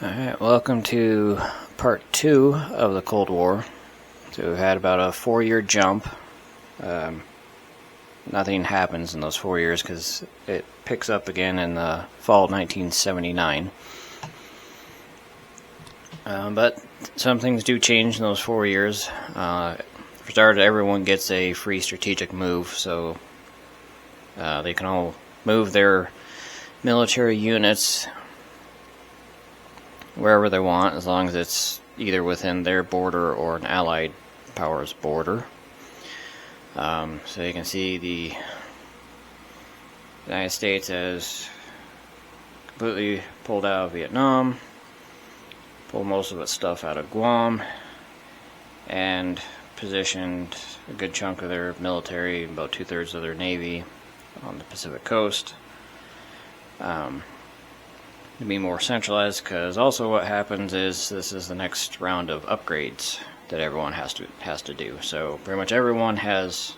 Alright, welcome to part 2 of the Cold War. So we've had about a 4-year jump. Nothing happens in those 4 years because it picks up again in the fall of 1979. But some things do change in those 4 years. For starters, everyone gets a free strategic move, so they can all move their military units wherever they want, as long as it's either within their border or an allied power's border. So you can see the United States has completely pulled out of Vietnam, pulled most of its stuff out of Guam, and positioned a good chunk of their military, about 2/3 of their navy, on the Pacific coast. To be more centralized, because also what happens is this is the next round of upgrades that everyone has to do. So pretty much everyone has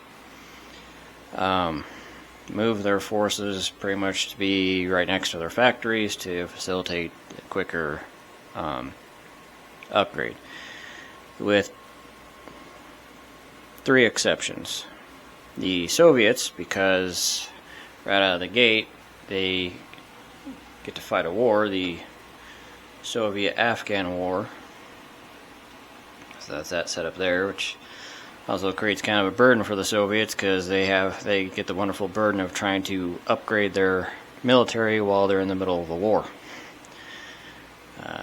moved their forces pretty much to be right next to their factories to facilitate a quicker upgrade, with 3 exceptions. The Soviets, because right out of the gate they get to fight a war, the Soviet-Afghan War. So that's that setup there, which also creates kind of a burden for the Soviets, because they get the wonderful burden of trying to upgrade their military while they're in the middle of a war.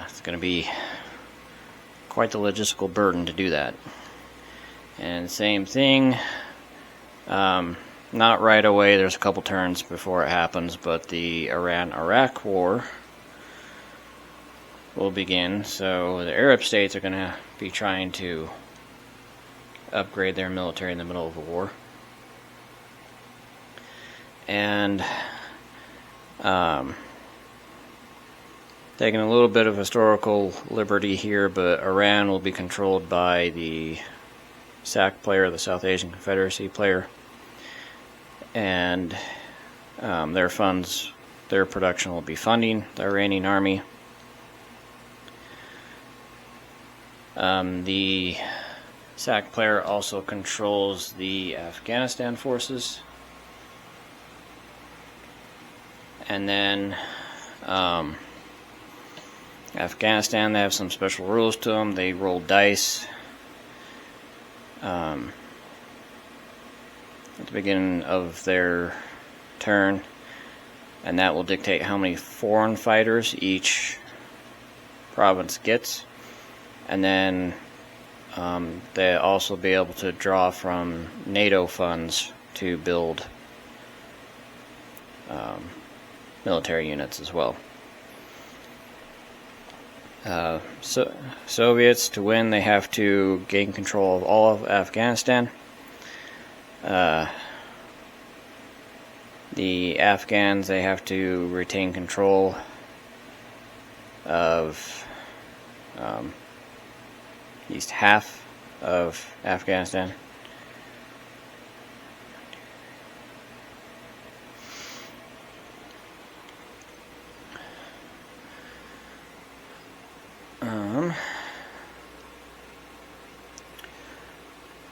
It's going to be quite the logistical burden to do that. And same thing, not right away, there's a couple turns before it happens, but the Iran-Iraq War will begin. So the Arab states are going to be trying to upgrade their military in the middle of a war. And taking a little bit of historical liberty here, but Iran will be controlled by the SAC player, the South Asian Confederacy player. And their production will be funding the Iranian army. The SAC player also controls the Afghanistan forces. And then Afghanistan, they have some special rules to them. They roll dice at the beginning of their turn, and that will dictate how many foreign fighters each province gets. And then they'll also be able to draw from NATO funds to build military units as well. So Soviets, to win, they have to gain control of all of Afghanistan. The Afghans, they have to retain control of at least half of Afghanistan.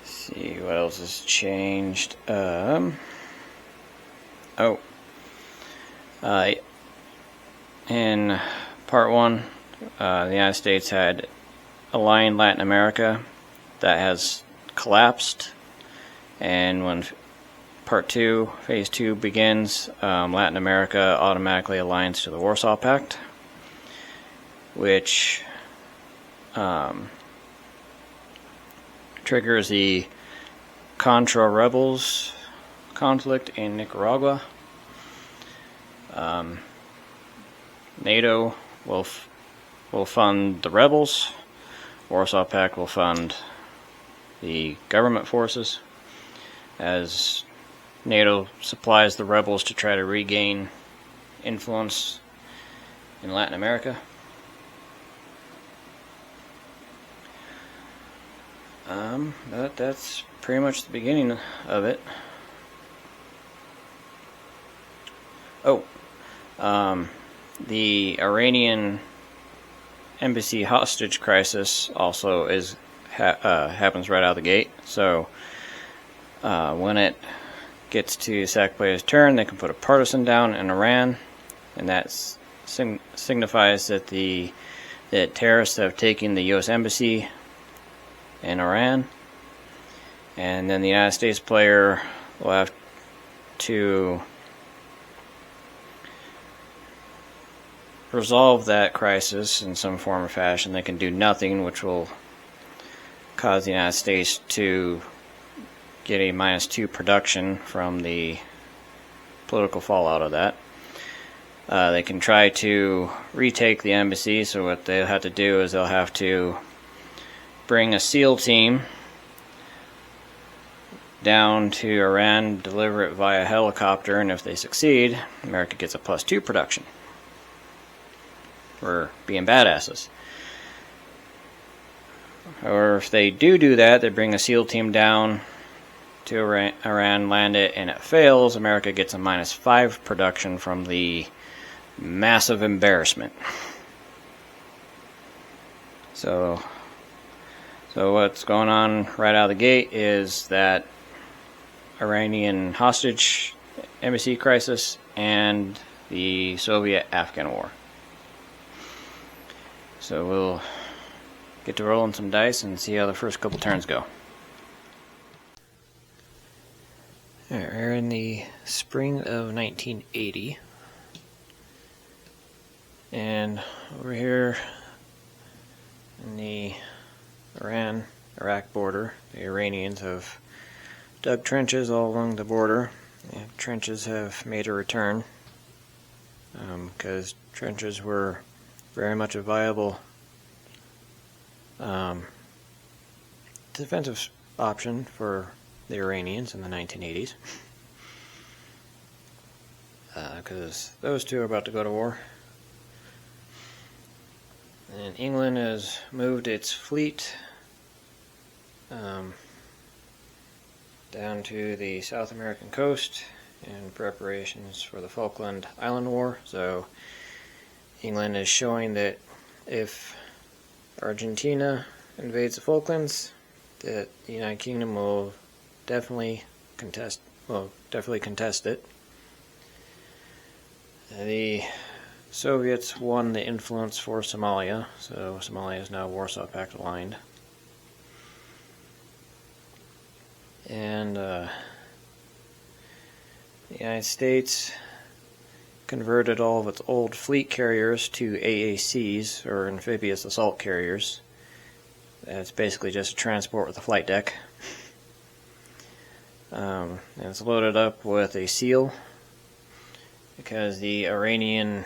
See what else has changed. In part 1, the United States had aligned Latin America. That has collapsed, and when part 2, phase 2 begins, Latin America automatically aligns to the Warsaw Pact, which triggers the Contra rebels conflict in Nicaragua. NATO will fund the rebels. Warsaw Pact will fund the government forces, as NATO supplies the rebels to try to regain influence in Latin America. But that's pretty much the beginning of it. The Iranian embassy hostage crisis also happens right out of the gate. So when it gets to Saakbayev's turn, they can put a partisan down in Iran, and that signifies that that terrorists have taken the U.S. embassy in Iran, and then the United States player will have to resolve that crisis in some form or fashion. They can do nothing, which will cause the United States to get a -2 production from the political fallout of that. They can try to retake the embassy, so what they'll have to do is they'll have to bring a SEAL team down to Iran, deliver it via helicopter, and if they succeed, America gets a +2 production for being badasses. Or if they do that, they bring a SEAL team down to Iran, land it, and it fails, America gets a -5 production from the massive embarrassment. So what's going on right out of the gate is that Iranian hostage embassy crisis and the Soviet-Afghan war. So we'll get to rolling some dice and see how the first couple turns go. Alright, we're in the spring of 1980. And over here in the Iran-Iraq border, the Iranians have dug trenches all along the border. And trenches have made a return because trenches were very much a viable defensive option for the Iranians in the 1980s, because those two are about to go to war. And England has moved its fleet down to the South American coast in preparations for the Falkland Island War. So England is showing that if Argentina invades the Falklands, that the United Kingdom will definitely contest it. The Soviets won the influence for Somalia, so Somalia is now Warsaw Pact aligned. And the United States converted all of its old fleet carriers to AACs, or amphibious assault carriers. That's basically just a transport with a flight deck. And it's loaded up with a SEAL, because the Iranian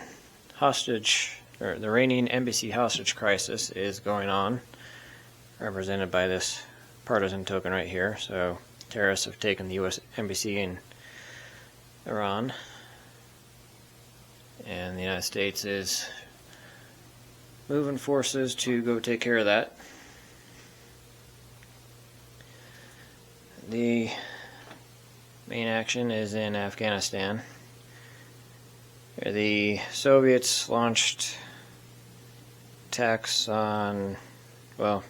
embassy hostage crisis is going on, represented by this partisan token right here. So terrorists have taken the U.S. embassy in Iran, and the United States is moving forces to go take care of that. The main action is in Afghanistan. The Soviets launched attacks on, well,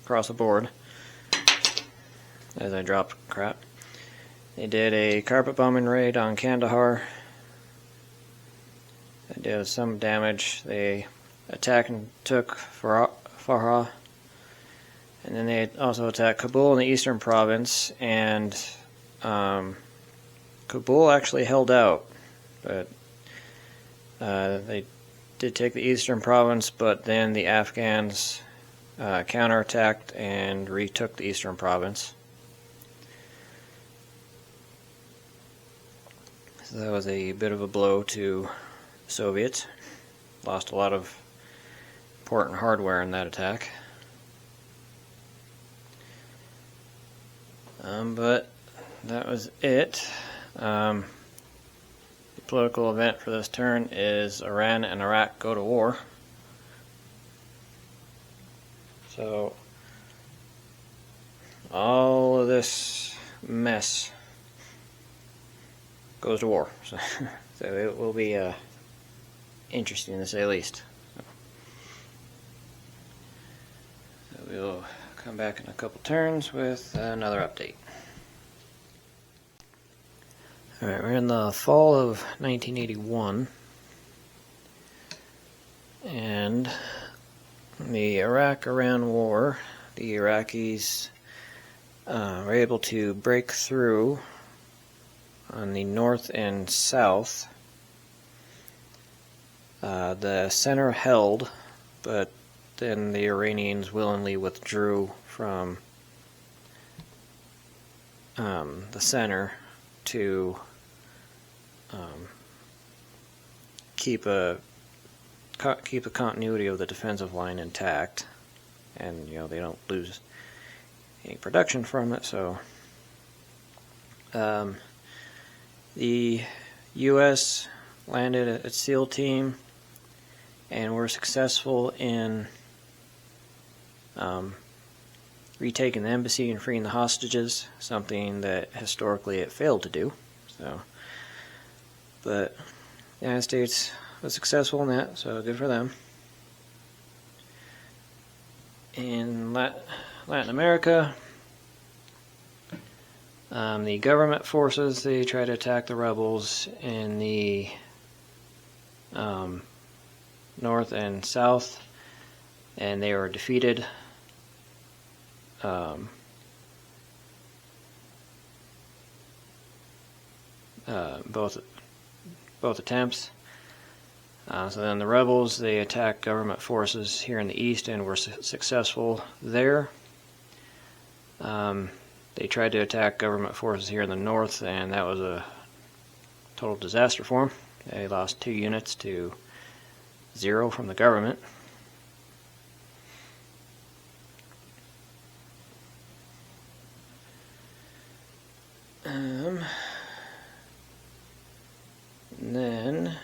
across the board, as I dropped crap. They did a carpet bombing raid on Kandahar. They did some damage. They attacked and took Farah. And then they also attacked Kabul in the eastern province, and Kabul actually held out, but they did take the eastern province, but then the Afghans counterattacked and retook the eastern province. So that was a bit of a blow to the Soviets. Lost a lot of important hardware in that attack. But that was it. The political event for this turn is Iran and Iraq go to war. So all of this mess goes to war. So it will be interesting to say the least. we'll come back in a couple turns with another update. Alright, we're in the fall of 1981, and the Iraq-Iran war, the Iraqis were able to break through on the north and south. The center held, but then the Iranians willingly withdrew from the center to keep the continuity of the defensive line intact, and they don't lose any production from it. So the U.S. landed its SEAL team and were successful in retaking the embassy and freeing the hostages, something that historically it failed to do. But the United States was successful in that, so good for them. In Latin America, the government forces, they tried to attack the rebels in the north and south, and they were defeated. Both attempts. So then the rebels, they attacked government forces here in the east and were successful there. They tried to attack government forces here in the north, and that was a total disaster for them. They lost 2 units to 0 from the government. And then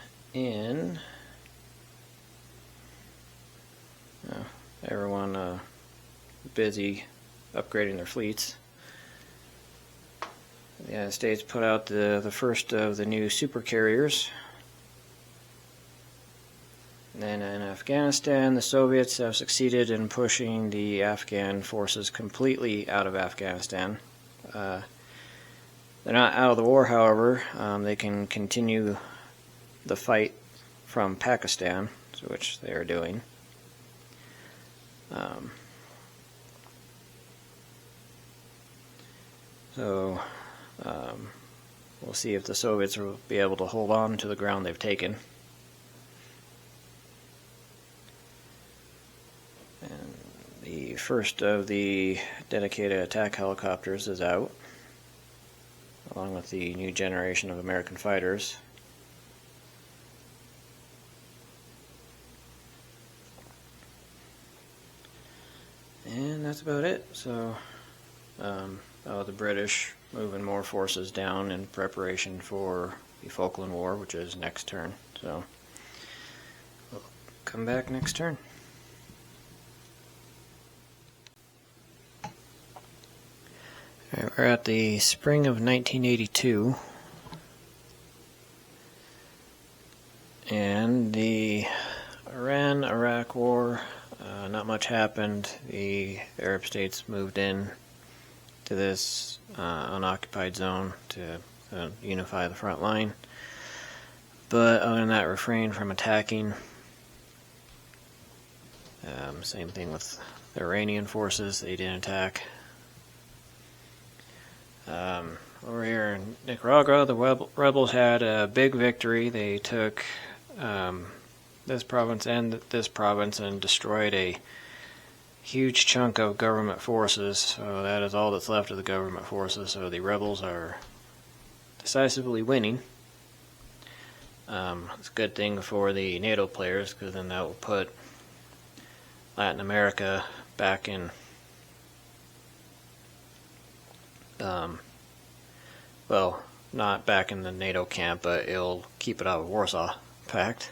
everyone busy upgrading their fleets. The United States put out the first of the new super carriers. And then in Afghanistan, the Soviets have succeeded in pushing the Afghan forces completely out of Afghanistan. They're not out of the war, however. They can continue the fight from Pakistan, which they are doing. We'll see if the Soviets will be able to hold on to the ground they've taken. And the first of the dedicated attack helicopters is out, along with the new generation of American fighters. And that's about it. So, the British moving more forces down in preparation for the Falkland War, which is next turn. So, we'll come back next turn. Alright, we're at the spring of 1982. And the Iran-Iraq War, not much happened. The Arab states moved in to this unoccupied zone to unify the front line. But other than that, refrained from attacking. Same thing with the Iranian forces, they didn't attack. Over here in Nicaragua, the rebels had a big victory. They took this province and this province and destroyed a huge chunk of government forces. So that is all that's left of the government forces. So the rebels are decisively winning. It's a good thing for the NATO players, because then that will put Latin America back in well, not back in the NATO camp, but it'll keep it out of Warsaw Pact,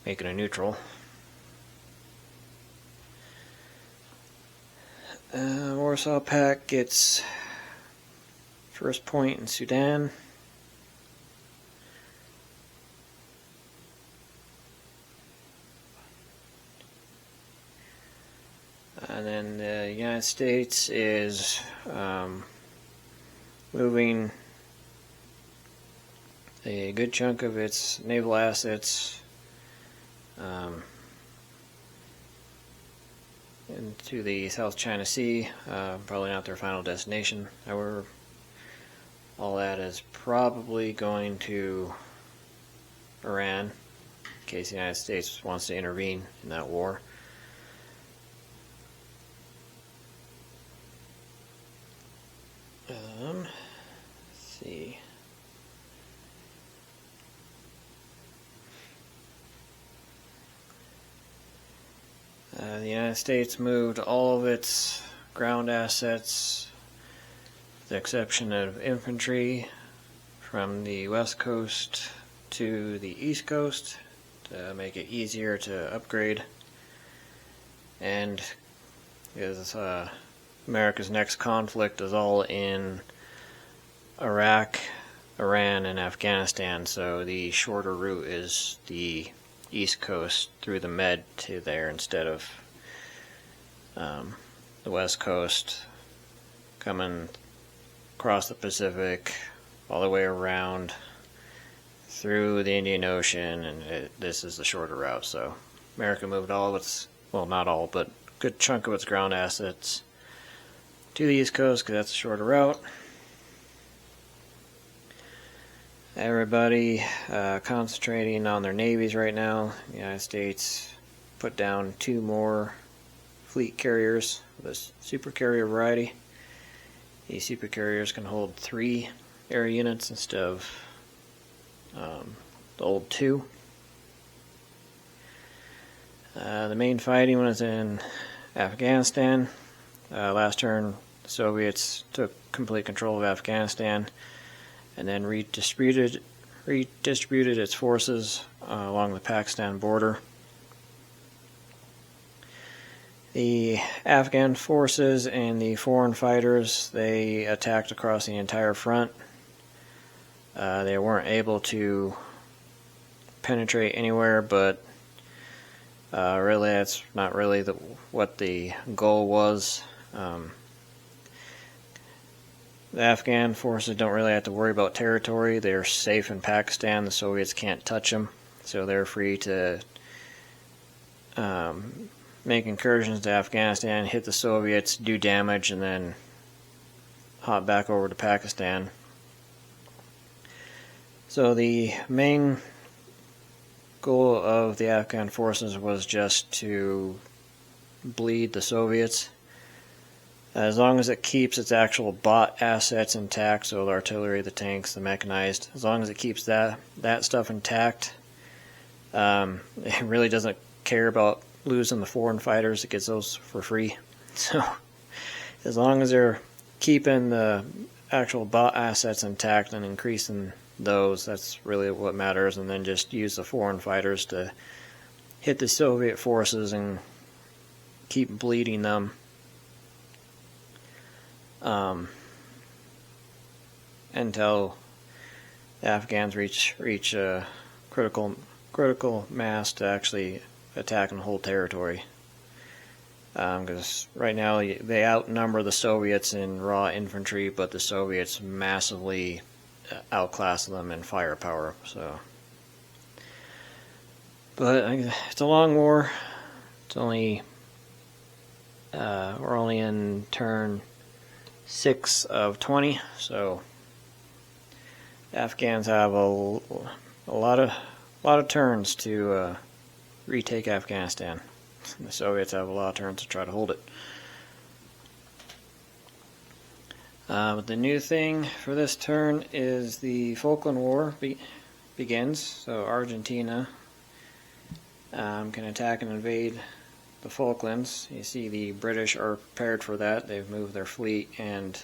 make it a neutral. Warsaw Pact gets first point in Sudan. And then the United States is moving a good chunk of its naval assets into the South China Sea. Probably not their final destination. However, all that is probably going to Iran, in case the United States wants to intervene in that war. Let's see. The United States moved all of its ground assets, with the exception of infantry, from the west coast to the east coast to make it easier to upgrade. And because America's next conflict is all in Iraq, Iran, and Afghanistan, so the shorter route is the east coast through the Med to there instead of the west coast coming across the Pacific all the way around through the Indian Ocean, and this is the shorter route. So America moved all of its, well, not all, but a good chunk of its ground assets to the east coast because that's a shorter route. Everybody concentrating on their navies right now. The United States put down 2 more fleet carriers of the supercarrier variety. These supercarriers can hold 3 air units instead of the old 2. The main fighting was in Afghanistan. Last turn, the Soviets took complete control of Afghanistan and then redistributed its forces along the Pakistan border. The Afghan forces and the foreign fighters, they attacked across the entire front. They weren't able to penetrate anywhere, but really that's not really what the goal was. The Afghan forces don't really have to worry about territory. They're safe in Pakistan. The Soviets can't touch them, so they're free to make incursions to Afghanistan, hit the Soviets, do damage, and then hop back over to Pakistan. So the main goal of the Afghan forces was just to bleed the Soviets. As long as it keeps its actual bought assets intact, so the artillery, the tanks, the mechanized, as long as it keeps that stuff intact, it really doesn't care about losing the foreign fighters. It gets those for free. So as long as they're keeping the actual bought assets intact and increasing those, that's really what matters, and then just use the foreign fighters to hit the Soviet forces and keep bleeding them. Until the Afghans reach a critical mass to actually attack and hold territory. Because right now they outnumber the Soviets in raw infantry, but the Soviets massively outclass them in firepower. So, but it's a long war. It's only we're only in turn 6 of 20, so the Afghans have a lot of turns to retake Afghanistan. The Soviets have a lot of turns to try to hold it. But the new thing for this turn is the Falkland War begins. So Argentina can attack and invade the Falklands. You see the British are prepared for that. They've moved their fleet and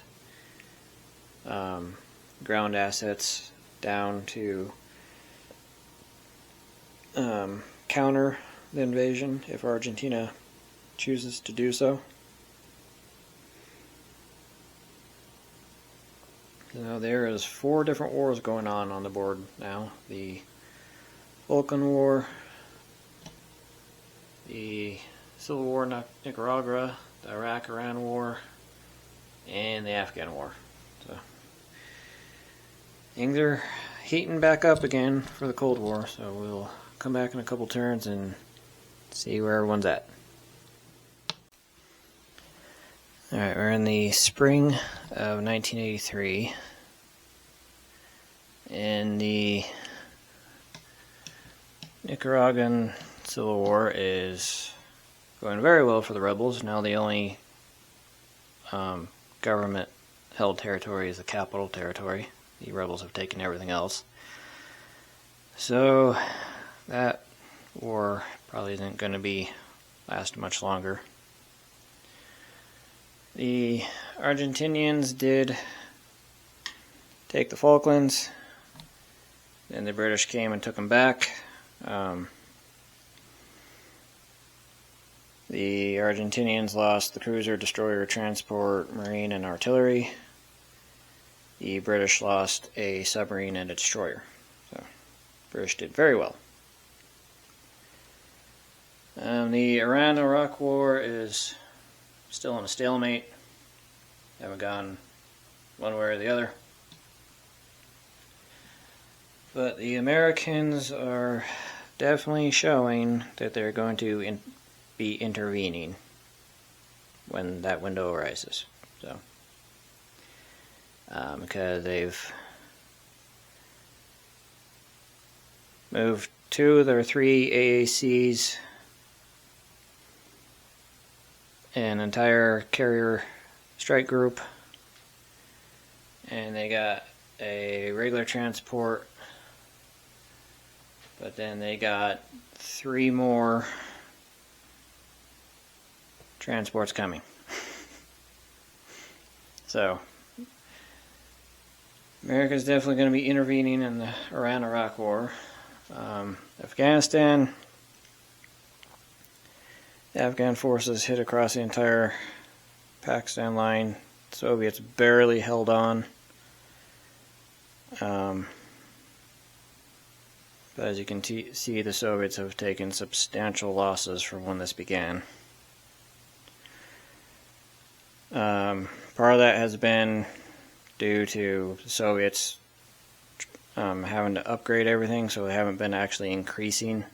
ground assets down to counter the invasion if Argentina chooses to do so. Now there is 4 different wars going on the board now. The Falkland War, the Civil War in Nicaragua, the Iraq-Iran War, and the Afghan War. So things are heating back up again for the Cold War, so we'll come back in a couple turns and see where everyone's at. Alright, we're in the spring of 1983, and the Nicaraguan Civil War is going very well for the rebels. Now the only government-held territory is the Capital Territory. The rebels have taken everything else. So that war probably isn't going to last much longer. The Argentinians did take the Falklands, then the British came and took them back. The Argentinians lost the cruiser, destroyer, transport, marine, and artillery. The British lost a submarine and a destroyer. So, British did very well. The Iran-Iraq War is still in a stalemate. Haven't gone one way or the other. But the Americans are definitely showing that they're going to be intervening when that window arises. So, because they've moved 2 of their 3 AACs, an entire carrier strike group, and they got a regular transport, but then they got 3 more transports coming. So America's definitely going to be intervening in the Iran-Iraq War. Afghanistan, the Afghan forces hit across the entire Pakistan line. The Soviets barely held on. But as you can see, the Soviets have taken substantial losses from when this began. Part of that has been due to the Soviets having to upgrade everything, so they haven't been actually increasing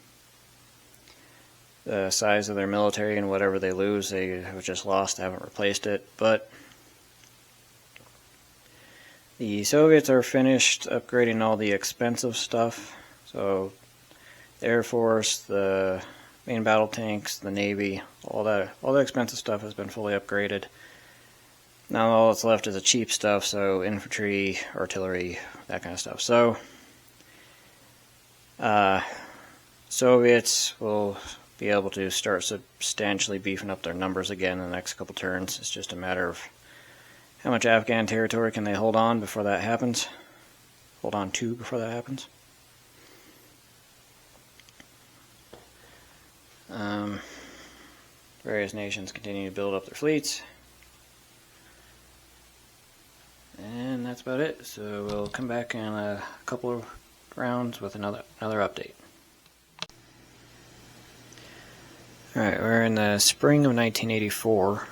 the size of their military, and whatever they lose, they have just lost, haven't replaced it. But the Soviets are finished upgrading all the expensive stuff. So the Air Force, the main battle tanks, the Navy, all the expensive stuff has been fully upgraded. Now all that's left is the cheap stuff, so infantry, artillery, that kind of stuff. So Soviets will be able to start substantially beefing up their numbers again in the next couple turns. It's just a matter of how much Afghan territory can they hold on before that happens. Hold on to before that happens. Various nations continue to build up their fleets. And that's about it. So we'll come back in a couple of rounds with another update. Alright, we're in the spring of 1984.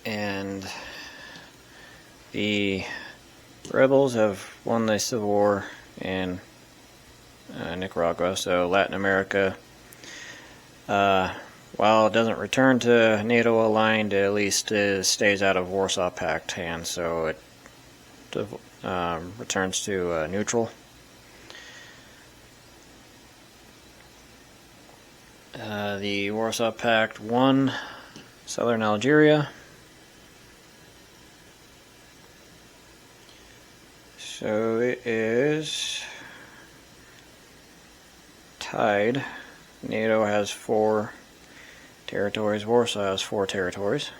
And the rebels have won the Civil War in Nicaragua, so Latin America, while it doesn't return to NATO aligned, at least stays out of Warsaw Pact hands, so it returns to neutral. The Warsaw Pact won southern Algeria. So it is tied. NATO has 4 territories. Warsaw has 4 territories.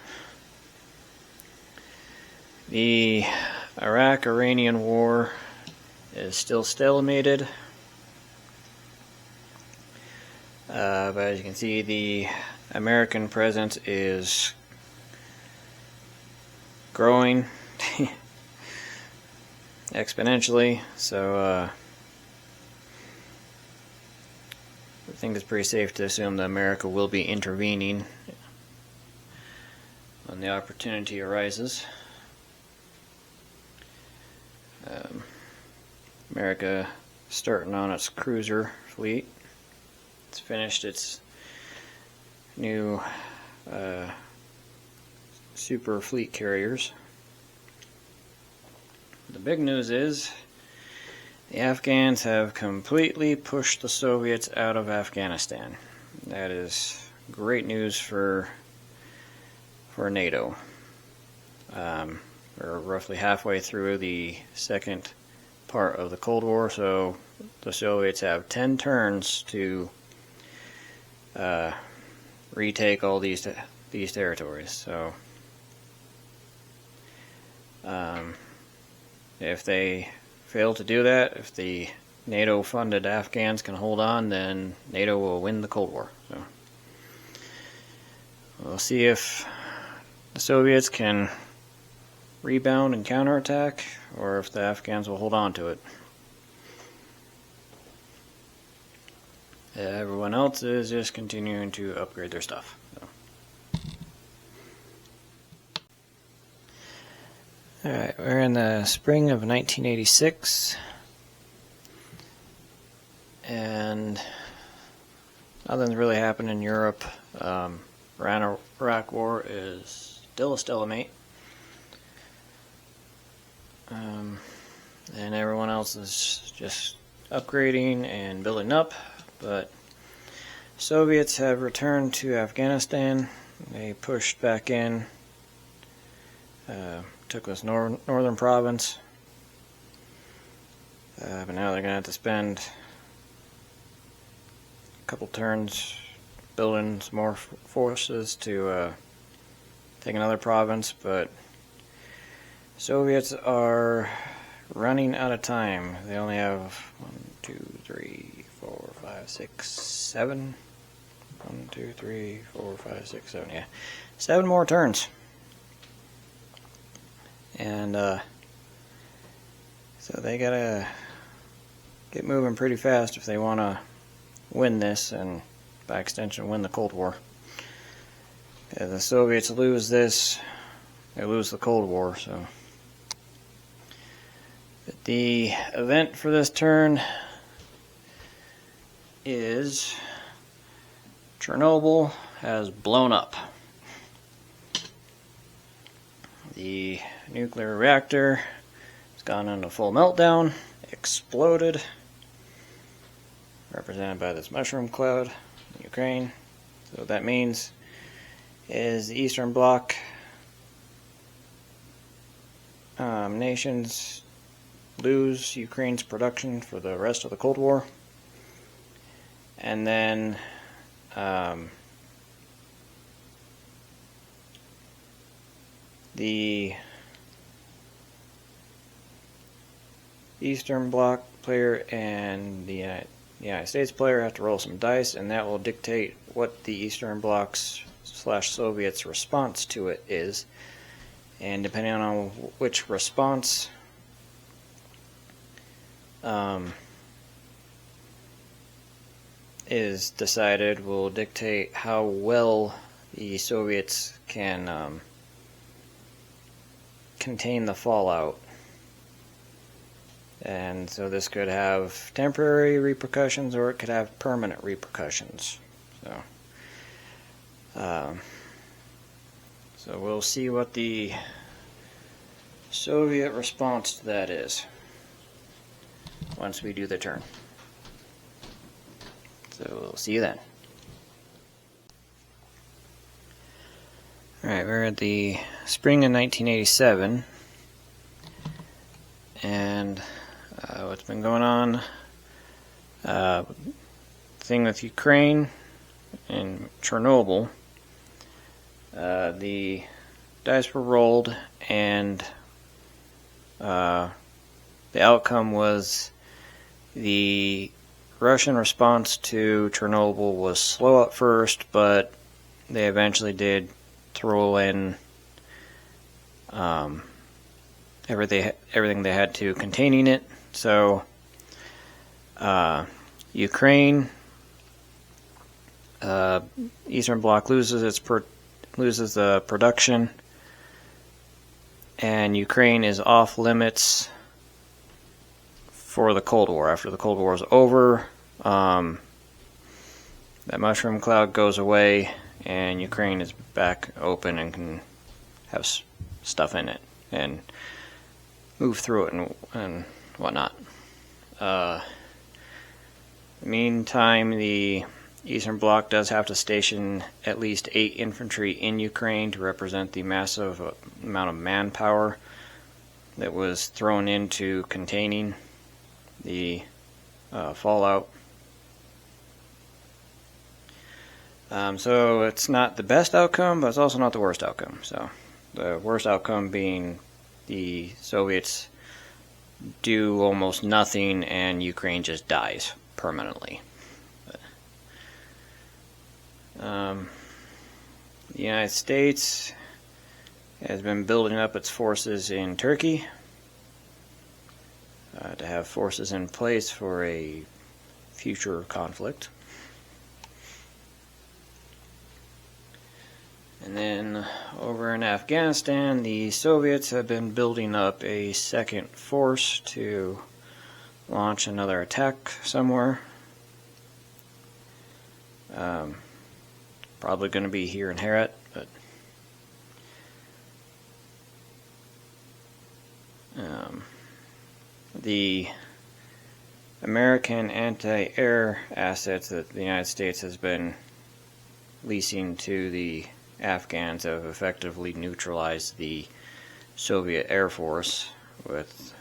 The Iraq-Iranian War is still stalemated. But as you can see, the American presence is growing exponentially. So I think it's pretty safe to assume that America will be intervening when the opportunity arises. America starting on its cruiser fleet. It's finished its new super fleet carriers. The big news is the Afghans have completely pushed the Soviets out of Afghanistan. That is great news for NATO. We're roughly halfway through the second part of the Cold War, so the Soviets have 10 turns to retake all these territories. So if they fail to do that, if the NATO-funded Afghans can hold on, then NATO will win the Cold War. So we'll see if the Soviets can rebound and counterattack, or if the Afghans will hold on to it. Everyone else is just continuing to upgrade their stuff. So. Alright, we're in the spring of 1986, and nothing's really happened in Europe. Iran-Iraq War is still a stalemate. And everyone else is just upgrading and building up, but Soviets have returned to Afghanistan. They pushed back in, took this northern province, but now they're going to have to spend a couple turns building some more forces to take another province, but Soviets are running out of time. They only have 1, 2, 3, 4, 5, 6, 7. 1, 2, 3, 4, 5, 6, 7. Yeah, 7 more turns. And so they gotta get moving pretty fast if they want to win this, and by extension win the Cold War. If the Soviets lose this, they lose the Cold War. So. But the event for this turn is Chernobyl has blown up. The nuclear reactor has gone into full meltdown, exploded, represented by this mushroom cloud in Ukraine. So what that means is the Eastern Bloc nations lose Ukraine's production for the rest of the Cold War, and then the Eastern Bloc player and the United States player have to roll some dice, and that will dictate what the Eastern Bloc's / Soviets response to it is. And depending on which response is decided will dictate how well the Soviets can contain the fallout. And so this could have temporary repercussions, or it could have permanent repercussions. So we'll see what the Soviet response to that is once we do the turn. So we'll see you then. Alright, we're at the spring of 1987, and what's been going on, thing with Ukraine and Chernobyl, the dice were rolled, and the outcome was the Russian response to Chernobyl was slow at first, but they eventually did throw in everything they had to containing it. So Ukraine Eastern Bloc loses the production, and Ukraine is off limits for the Cold War. After the Cold War is over, that mushroom cloud goes away, and Ukraine is back open and can have stuff in it and move through it and whatnot. Meantime, the Eastern Bloc does have to station at least 8 infantry in Ukraine to represent the massive amount of manpower that was thrown into containing the fallout. So it's not the best outcome, but it's also not the worst outcome. So the worst outcome being the Soviets do almost nothing and Ukraine just dies permanently. The United States has been building up its forces in Turkey to have forces in place for a future conflict. And then over in Afghanistan, the Soviets have been building up a second force to launch another attack somewhere. Probably going to be here in Herat, but the American anti-air assets that the United States has been leasing to the Afghans have effectively neutralized the Soviet Air Force, with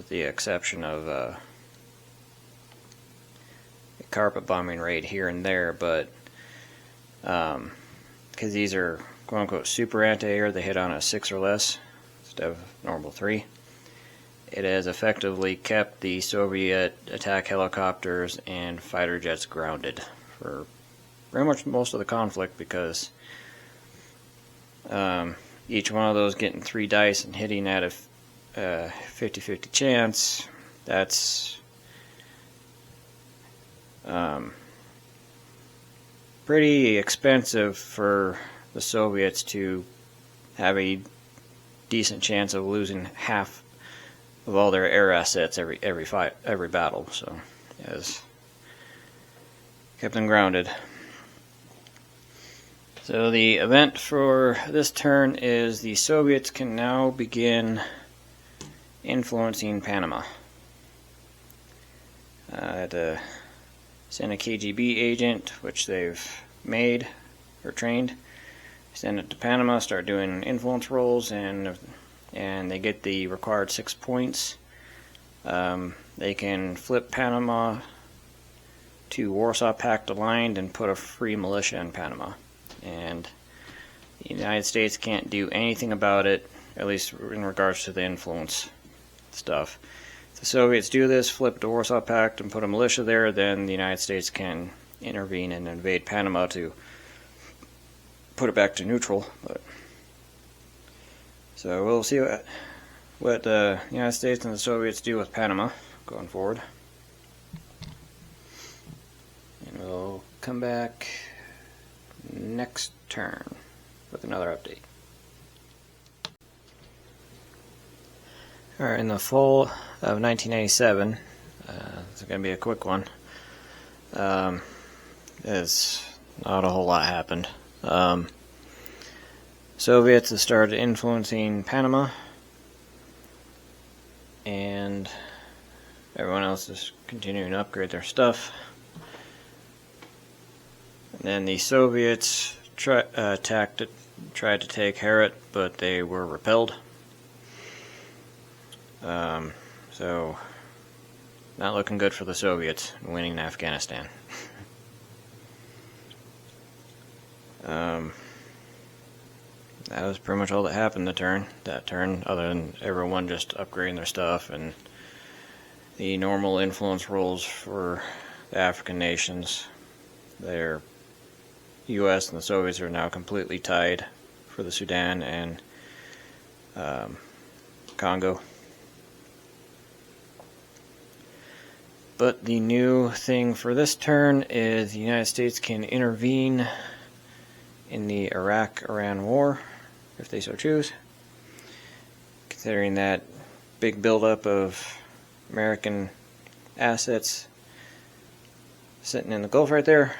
the exception of a carpet bombing raid here and there, but because these are quote-unquote super anti-air, they hit on a 6 or less instead of normal 3. It has effectively kept the Soviet attack helicopters and fighter jets grounded for pretty much most of the conflict, because each one of those getting 3 dice and hitting at a 50-50 chance, that's pretty expensive for the Soviets to have a decent chance of losing half of all their air assets every battle. So it has kept them grounded. So the event for this turn is the Soviets can now begin influencing Panama. To send a KGB agent, which they've made or trained, send it to Panama, start doing influence rolls, and they get the required 6 points. They can flip Panama to Warsaw Pact aligned and put a free militia in Panama. And the United States can't do anything about it, at least in regards to the influence stuff. If the Soviets do this, flip the Warsaw Pact and put a militia there, then the United States can intervene and invade Panama to put it back to neutral. So we'll see what the United States and the Soviets do with Panama going forward. And we'll come back next turn with another update. Alright, in the fall of 1987, it's going to be a quick one. It's not a whole lot happened. Soviets have started influencing Panama, and everyone else is continuing to upgrade their stuff. And then the Soviets tried to take Herat, but they were repelled. So, not looking good for the Soviets winning Afghanistan. That was pretty much all that happened that turn, other than everyone just upgrading their stuff and the normal influence rolls for the African nations. Their U.S. and the Soviets are now completely tied for the Sudan and Congo. But the new thing for this turn is the United States can intervene in the Iraq-Iran war, if they so choose. Considering that big buildup of American assets sitting in the Gulf right there,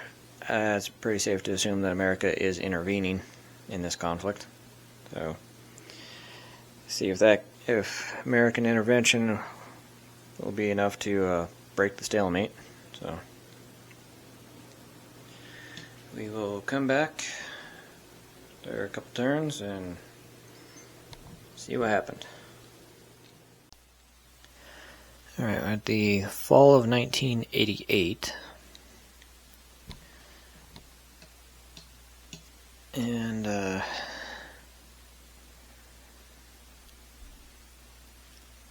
it's pretty safe to assume that America is intervening in this conflict. So, see if American intervention will be enough to break the stalemate. So, we will come back after a couple turns and see what happened. Alright, at the fall of 1988, and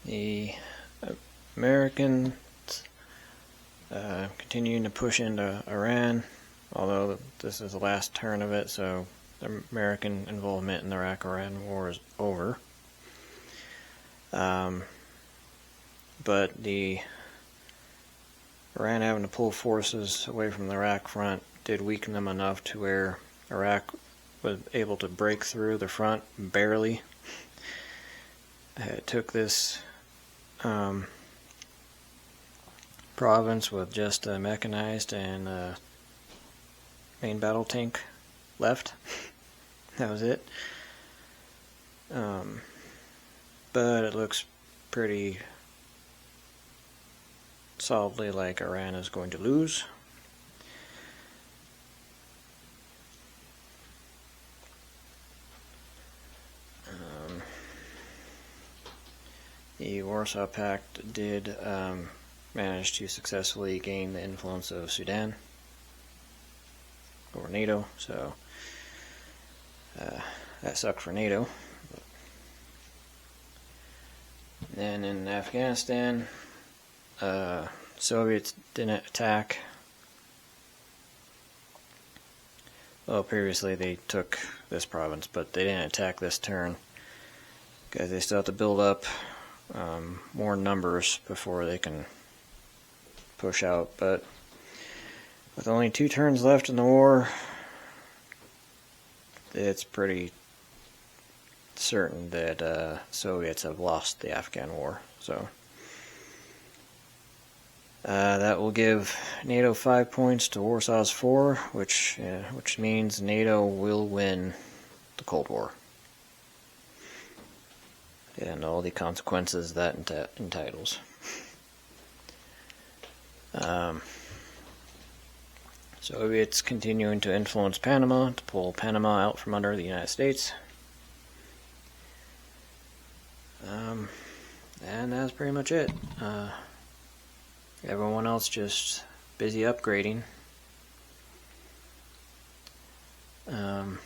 the Americans continuing to push into Iran, although this is the last turn of it, so the American involvement in the Iraq-Iran war is over. But the Iran having to pull forces away from the Iraq front did weaken them enough to where Iraq was able to break through the front barely. It took this province with just a mechanized and main battle tank left. That was it. But it looks pretty solidly like Iran is going to lose. The Warsaw Pact did manage to successfully gain the influence of Sudan over NATO, so that sucked for NATO. Then in Afghanistan, Soviets didn't attack. Well, previously they took this province, but they didn't attack this turn because they still have to build up more numbers before they can push out. But with only 2 turns left in the war, it's pretty certain that Soviets have lost the Afghan war. So that will give NATO 5 points to Warsaw's 4, which means NATO will win the Cold War, and all the consequences that entitles. Soviets continuing to influence Panama to pull Panama out from under the United States. And that's pretty much it. Everyone else just busy upgrading. Some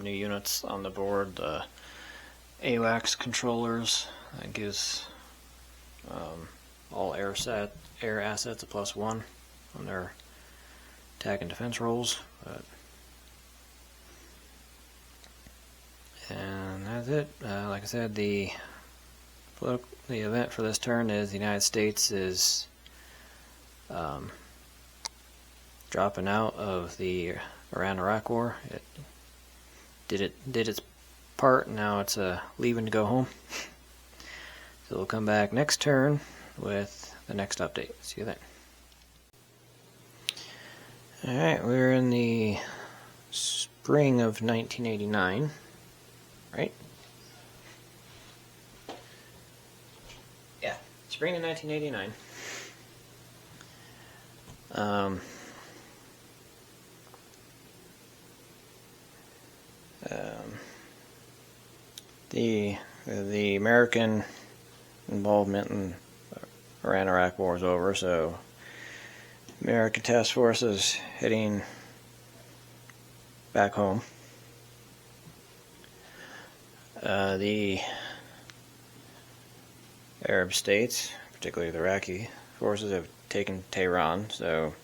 new units on the board. The AWACS controllers, that gives all air assets a +1 on their attack and defense rolls. And that's it. Like I said, the event for this turn is the United States is dropping out of the Iran-Iraq war. It did its part. Now it's leaving to go home. So we'll come back next turn with the next update. See you then. Alright, we're in the spring of 1989, right? Yeah, spring of 1989. The American involvement in Iran-Iraq war is over, so American task force is heading back home. The Arab states, particularly the Iraqi forces, have taken Tehran, so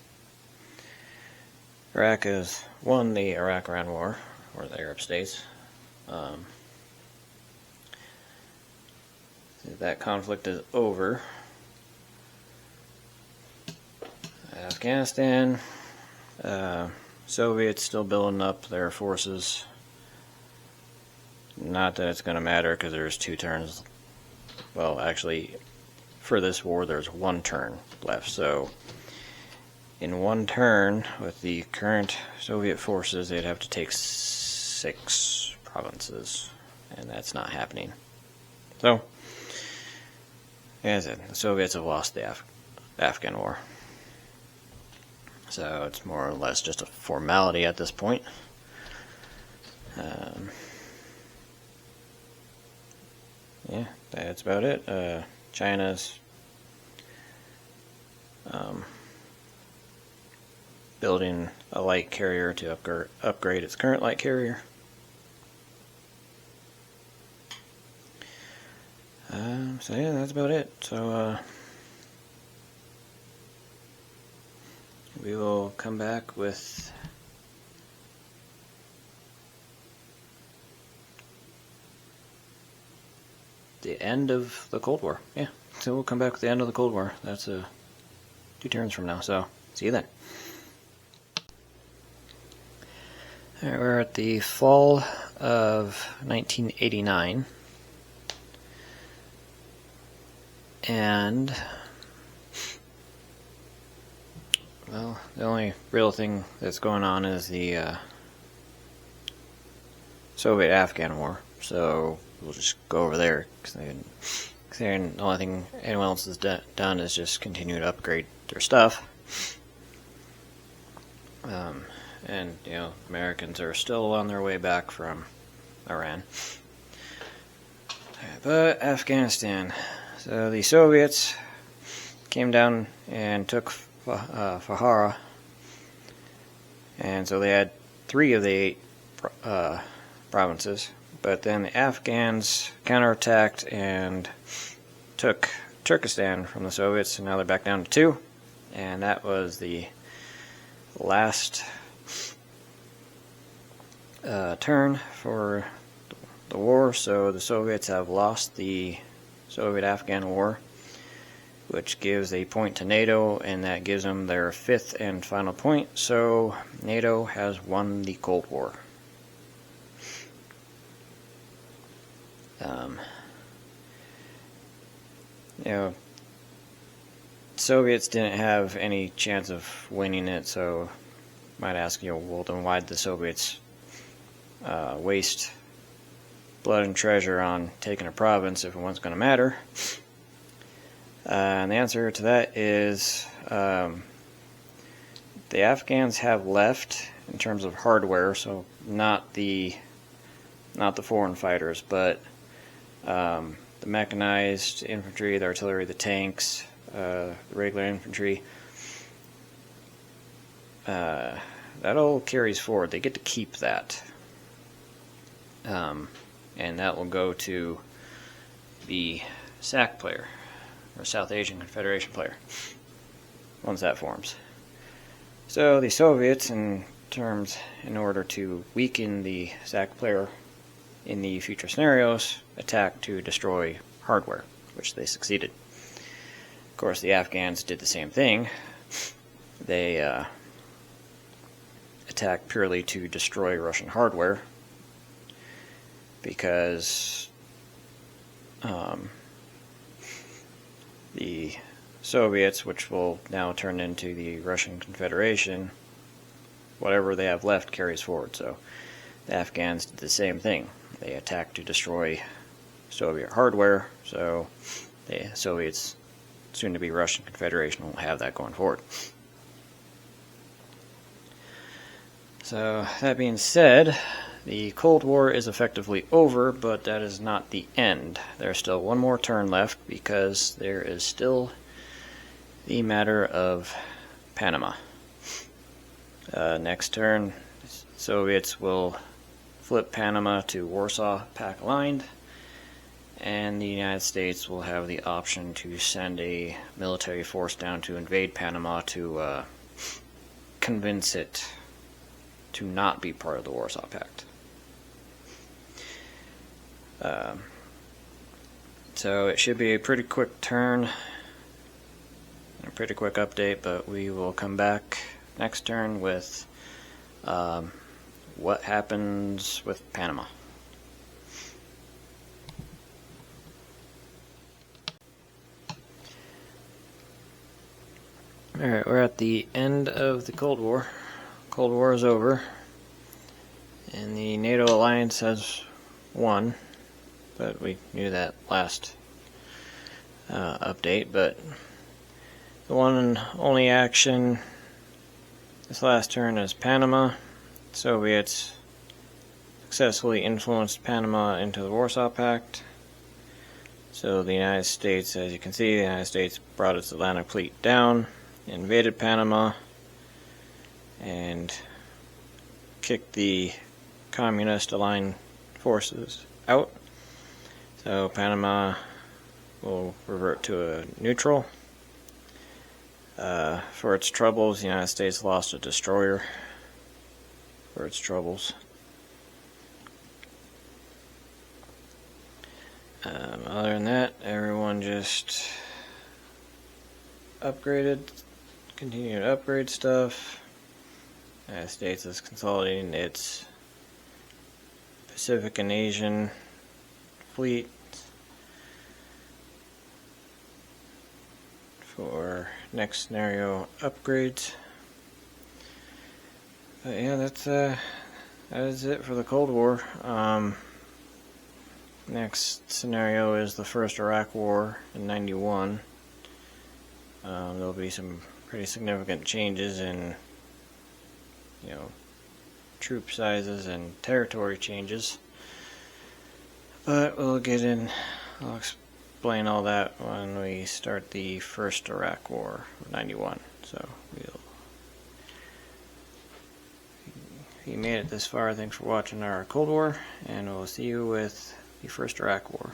Iraq has won the Iraq-Iran war, or the Arab states. that conflict is over. Afghanistan, Soviets still building up their forces. Not that it's going to matter because there's 2 turns. Well, actually, for this war, there's 1 turn left. So, in 1 turn, with the current Soviet forces, they'd have to take 6 provinces, and that's not happening. So, as I said, the Soviets have lost the Afghan war. So it's more or less just a formality at this point. Yeah, that's about it. China's building a light carrier to upgrade its current light carrier. So yeah, that's about it. So we will come back with the end of the Cold War. Yeah, so we'll come back with the end of the Cold War. That's 2 turns from now, so see you then. Alright, we're at the fall of 1989. And, well, the only real thing that's going on is the Soviet-Afghan War. So we'll just go over there, because the only thing anyone else has done is just continue to upgrade their stuff. And, you know, Americans are still on their way back from Iran. But Afghanistan. So the Soviets came down and took Fahara, and so they had 3 of the 8 provinces. But then the Afghans counterattacked and took Turkestan from the Soviets, and now they're back down to 2. And that was the last turn for the war. So the Soviets have lost the Soviet-Afghan War, which gives a point to NATO, and that gives them their 5th and final point. So NATO has won the Cold War. You know, Soviets didn't have any chance of winning it, so you might ask, you know, well, then why did the Soviets waste blood and treasure on taking a province if it wasn't going to matter? And the answer to that is the Afghans have left in terms of hardware, so not the foreign fighters, but the mechanized infantry, the artillery, the tanks, the regular infantry. That all carries forward. They get to keep that. And that will go to the SAC player, or South Asian Confederation player, once that forms. So the Soviets, in order to weaken the SAC player in the future scenarios, attacked to destroy hardware, which they succeeded. Of course, the Afghans did the same thing. They attacked purely to destroy Russian hardware, because the Soviets, which will now turn into the Russian Confederation, whatever they have left carries forward. So the Afghans did the same thing. They attacked to destroy Soviet hardware, so the Soviets, soon to be Russian Confederation, will have that going forward. So that being said, the Cold War is effectively over, but that is not the end. There's still 1 more turn left, because there is still the matter of Panama. Next turn, Soviets will flip Panama to Warsaw Pact aligned, and the United States will have the option to send a military force down to invade Panama to convince it to not be part of the Warsaw Pact. So it should be a pretty quick turn, a pretty quick update, but we will come back next turn with what happens with Panama. Alright, we're at the end of the Cold War. Cold War is over, and the NATO alliance has won, but we knew that last update. But the one and only action this last turn is Panama. Soviets successfully influenced Panama into the Warsaw Pact. So the United States, as you can see, the United States brought its Atlantic fleet down, invaded Panama, and kicked the communist aligned forces out. So Panama will revert to a neutral. For its troubles, the United States lost a destroyer for its troubles. Other than that, everyone just upgraded, continued to upgrade stuff. The United States is consolidating its Pacific and Asian fleet for next scenario upgrades. But yeah, that is it for the Cold War. Next scenario is the first Iraq War in '91. There'll be some pretty significant changes in, troop sizes and territory changes. But I'll explain all that when we start the first Iraq War of '91. So if you made it this far, thanks for watching our Cold War, and we'll see you with the first Iraq War.